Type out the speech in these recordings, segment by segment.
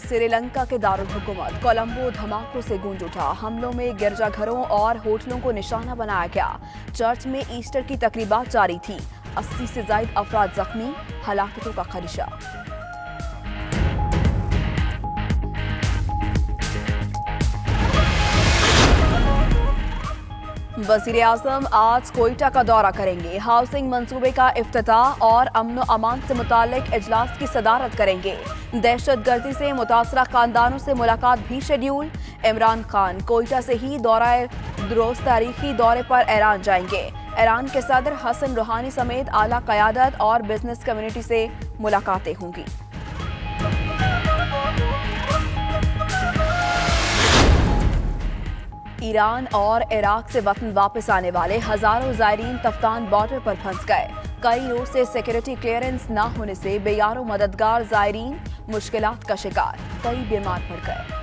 श्री लंका के दारुल हुकूमत कोलंबो धमाकों से गूंज उठा। हमलों में गिरजाघरों और होटलों को निशाना बनाया गया। चर्च में ईस्टर की तकरीबात जारी थी। 80 से ज्यादा अफराद जख्मी, हलाकतों का खदशा। वज़ीर आज़म आज कोयटा का दौरा करेंगे। हाउसिंग मंसूबे का इफ्तिताह और अमन व अमान से मुताल्लिक इजलास की सदारत करेंगे। दहशतगर्दी से मुतासरा खानदानों से मुलाकात भी शेड्यूल। इमरान खान कोयटा से ही रोज तारीखी दौरे पर ईरान जाएंगे। ईरान के सदर हसन रूहानी समेत आला क़यादत और बिजनेस कम्युनिटी से मुलाकातें होंगी। ईरान और इराक से वतन वापस आने वाले हजारों ज़ायरीन तफ्तान बॉर्डर पर फंस गए। कई रोज से सिक्योरिटी क्लियरेंस न होने से बेयारो मददगार ज़ायरीन मुश्किलात का शिकार, कई बीमार पड़ गए।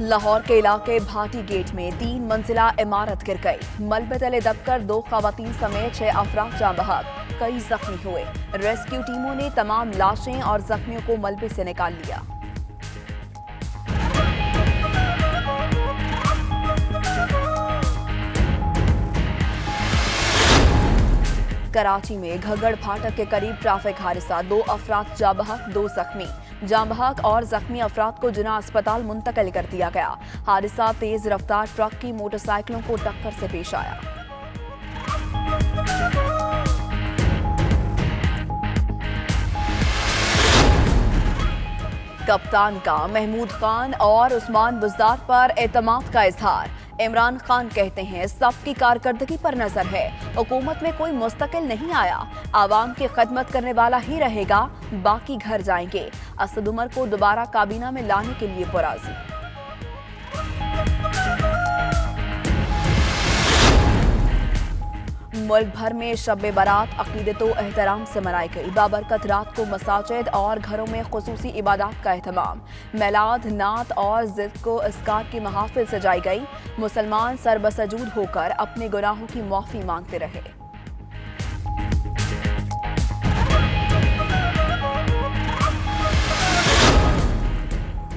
लाहौर के इलाके भाटी गेट में 3 मंजिला इमारत गिर गई। मलबे तले दबकर 2 खवातीन समेत 6 अफराद जाँ बहक, कई जख्मी हुए। रेस्क्यू टीमों ने तमाम लाशें और जख्मियों को मलबे से निकाल लिया। कराची में घग्गड़ फाटक के करीब ट्रैफिक हादसा, 2 अफराद जाँ बहक, 2 जख्मी। जाँ बहक और जख्मी अफराद को जिना अस्पताल मुंतकिल कर दिया गया। हादसा तेज रफ्तार ट्रक की मोटरसाइकिलों को टक्कर से पेश आया। कप्तान का महमूद खान और उस्मान बुज़दार पर एतमाद का इजहार। इमरान खान कहते हैं सबकी कारकर्दगी पर नजर है, हुकूमत में कोई मुस्तकिल नहीं आया, आवाम की खिदमत करने वाला ही रहेगा, बाकी घर जाएंगे। असद उमर को दोबारा काबीना में लाने के लिए पुराज़ी। मुल्क भर में शब-ए बारात अकीदत व एहतराम से मनाई गई। बाबरकत रात को मसाजिद और घरों में खुसूसी इबादत का एहतमाम। मिलाद, नात और ज़िक्र को अस्कार की महाफिल सजाई गई। मुसलमान सरबसजूद होकर अपने गुनाहों की माफ़ी मांगते रहे।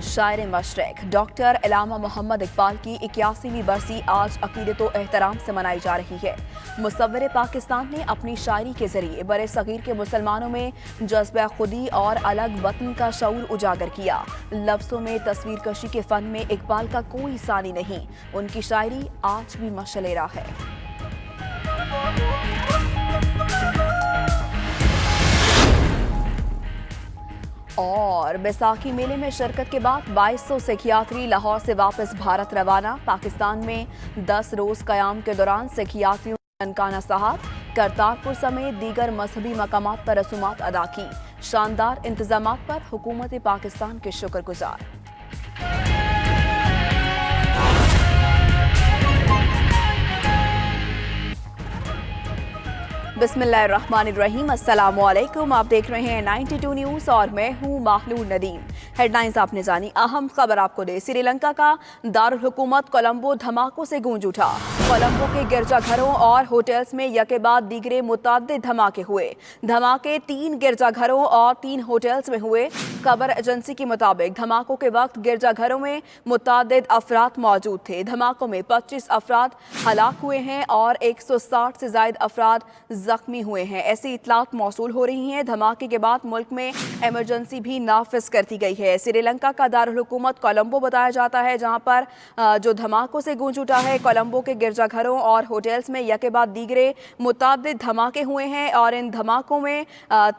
शायर मशरिक डॉक्टर अल्लामा मोहम्मद इकबाल की 81वीं बरसी आज अकीदत व एहतराम से मनाई जा रही है। मुसव्विर पाकिस्तान ने अपनी शायरी के जरिए बरे सगीर के मुसलमानों में जज्बा खुदी और अलग वतन का शऊर उजागर किया। लफ्ज़ों में तस्वीर कशी के फन में इकबाल का कोई सानी नहीं। उनकी शायरी आज भी मशअल राह है। और बैसाखी मेले में शिरकत के बाद 2200 सिख यात्री लाहौर से वापस भारत रवाना। पाकिस्तान में 10 रोज कयाम के दौरान सिख यात्रियों ने ननकाना साहब, करतारपुर समेत दीगर मजहबी मकामात पर रसूमात अदा की। शानदार इंतजामात पर हुकूमत पाकिस्तान के शुक्रगुजार। बिस्मिल्लाहिर्रहमानिर्रहीम, अस्सलामुअलैकुम। आप देख रहे हैं 92 न्यूज़ और मैं हूं माखलूर नदीम। हेडलाइंस आपने जानी, अहम खबर आपको दे। श्रीलंका का दारुल हुकूमत कोलंबो धमाकों से गूंज उठा। कोलंबो के गिरजाघरों और होटल्स में यके बाद दीगरे मुतअद्दिद धमाके हुए। धमाके 3 गिरजाघरों और 3 होटल्स में हुए। खबर एजेंसी के मुताबिक धमाकों के वक्त गिरजाघरों में मुतअद्दिद अफराद मौजूद थे। धमाकों में 25 अफराद हलाक हुए हैं और 160 से ज्यादा अफराद जख्मी हुए हैं। ऐसी इतलात मौसूल हो रही हैं। धमाके के बाद मुल्क में इमरजेंसी भी नाफिज कर दी गई है। श्रीलंका का दारुल हुकूमत कोलंबो बताया जाता है, जहां पर जो धमाकों से गूंज उठा है। कोलंबो के गिरजाघरों और होटल्स में यके बाद दीगरे मुतअद्दिद धमाके हुए हैं और इन धमाकों में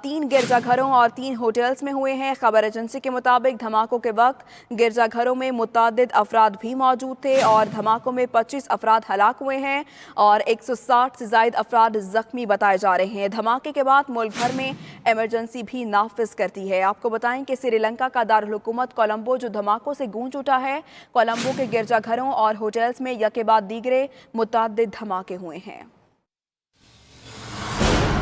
3 गिरजाघरों और 3 होटल्स में हुए हैं। खबर एजेंसी के मुताबिक धमाकों के वक्त गिरजाघरों में मुतअद्दिद अफराद भी मौजूद थे और धमाकों में 25 अफराद हलाक हुए हैं और 160 से ज्यादा अफराद जख्मी बताए जा रहे हैं। धमाके के बाद मुल्क भर में इमरजेंसी भी नाफिज करती है। आपको बताएं कि श्रीलंका का दारुल हुकूमत कोलंबो जो धमाकों से गूंज उठा है। कोलंबो के गिरजाघरों और होटल्स में यके बाद दीगरे मुतअद्दिद धमाके हुए हैं।